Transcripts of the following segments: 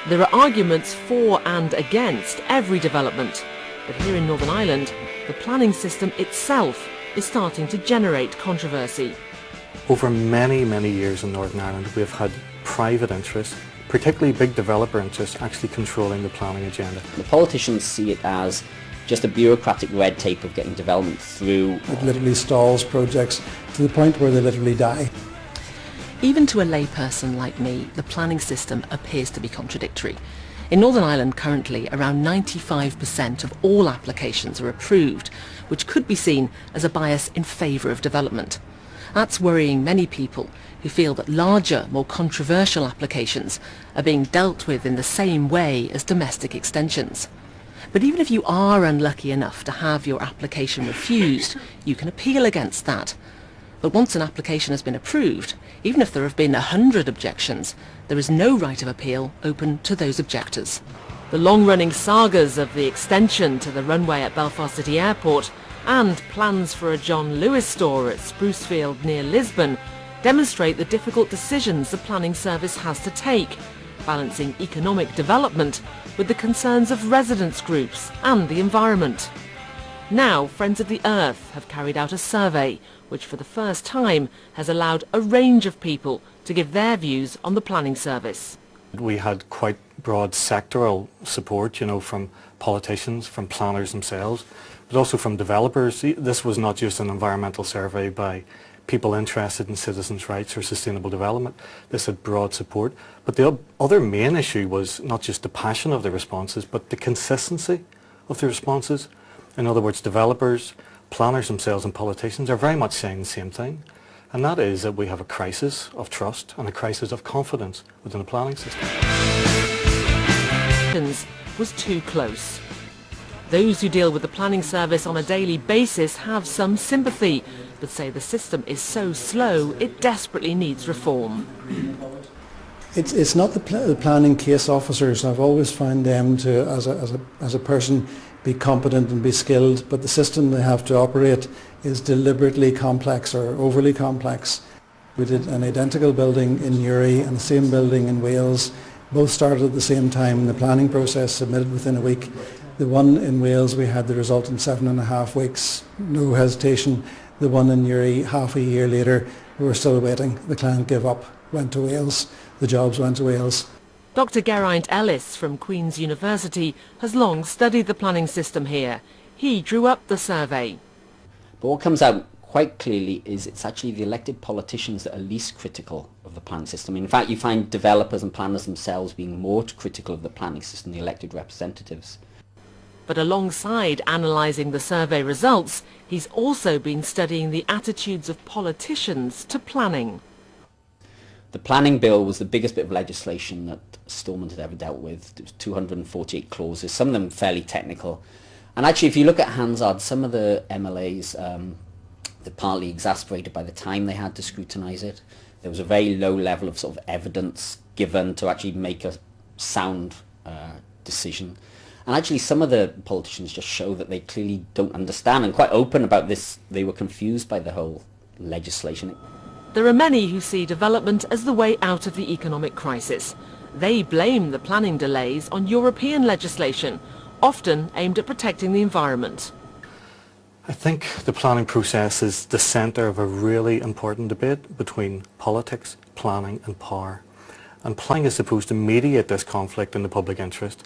There are arguments for and against every development, but here in Northern Ireland, the planning system itself is starting to generate controversy. Over many, many years in Northern Ireland, we've had private interests, particularly big developer interests, actually controlling the planning agenda. The politicians see it as just a bureaucratic red tape of getting development through. It literally stalls projects to the point where they literally die. Even to a layperson like me, the planning system appears to be contradictory. In Northern Ireland currently, around 95% of all applications are approved, which could be seen as a bias in favour of development. That's worrying many people who feel that larger, more controversial applications are being dealt with in the same way as domestic extensions. But even if you are unlucky enough to have your application refused, you can appeal against that. But once an application has been approved, even if there have been 100 objections, there is no right of appeal open to those objectors. The long-running sagas of the extension to the runway at Belfast City Airport and plans for a John Lewis store at Sprucefield near Lisbon demonstrate the difficult decisions the planning service has to take, balancing economic development with the concerns of residents groups and the environment. Now, Friends of the Earth have carried out a survey which for the first time has allowed a range of people to give their views on the planning service. We had quite broad sectoral support, from politicians, from planners themselves, but also from developers. This was not just an environmental survey by people interested in citizens' rights or sustainable development. This had broad support. But the other main issue was not just the passion of the responses, but the consistency of the responses. In other words, developers, planners themselves and politicians are very much saying the same thing, and that is that we have a crisis of trust and a crisis of confidence within the planning system. Was too close. Those who deal with the planning service on a daily basis have some sympathy, but say the system is so slow it desperately needs reform. It's not the planning case officers. I've always found them to, as a person, be competent and be skilled, but the system they have to operate is deliberately complex or overly complex. We did an identical building in Uri and the same building in Wales. Both started at the same time. The planning process submitted within a week. The one in Wales, we had the result in 7.5 weeks, no hesitation. The one in Uri, half a year later, we were still waiting. The client gave up, went to Wales. The jobs went to Wales. Dr. Geraint Ellis from Queen's University has long studied the planning system here. He drew up the survey. But what comes out quite clearly is it's actually the elected politicians that are least critical of the planning system. In fact, you find developers and planners themselves being more critical of the planning system than the elected representatives. But alongside analysing the survey results, he's also been studying the attitudes of politicians to planning. The planning bill was the biggest bit of legislation that Stormont had ever dealt with. It was 248 clauses, some of them fairly technical. And actually, if you look at Hansard, some of the MLAs, they're partly exasperated by the time they had to scrutinise it. There was a very low level of sort of evidence given to actually make a sound decision. And actually, some of the politicians just show that they clearly don't understand, and quite open about this. They were confused by the whole legislation. There are many who see development as the way out of the economic crisis. They blame the planning delays on European legislation, often aimed at protecting the environment. I think the planning process is the centre of a really important debate between politics, planning and power. And planning is supposed to mediate this conflict in the public interest.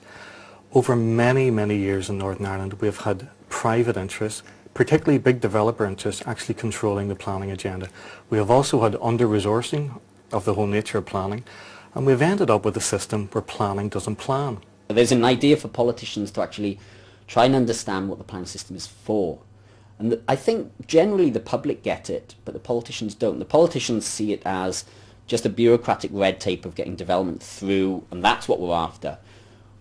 Over many, many years in Northern Ireland, we've had private interests, particularly big developer interests, actually controlling the planning agenda. We have also had under-resourcing of the whole nature of planning, and we've ended up with a system where planning doesn't plan. There's an idea for politicians to actually try and understand what the planning system is for. And I think generally the public get it, but the politicians don't. The politicians see it as just a bureaucratic red tape of getting development through, and that's what we're after.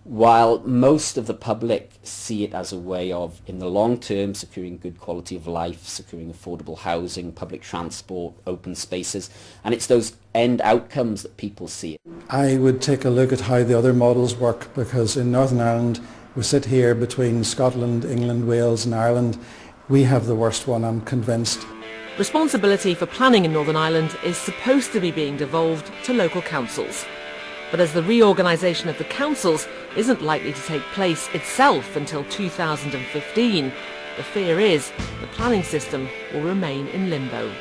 While most of the public see it as a way of, in the long term, securing good quality of life, securing affordable housing, public transport, open spaces, and it's those end outcomes that people see. I would take a look at how the other models work, because in Northern Ireland, we sit here between Scotland, England, Wales and Ireland. We have the worst one, I'm convinced. Responsibility for planning in Northern Ireland is supposed to be being devolved to local councils. But as the reorganisation of the councils isn't likely to take place itself until 2015, the fear is the planning system will remain in limbo.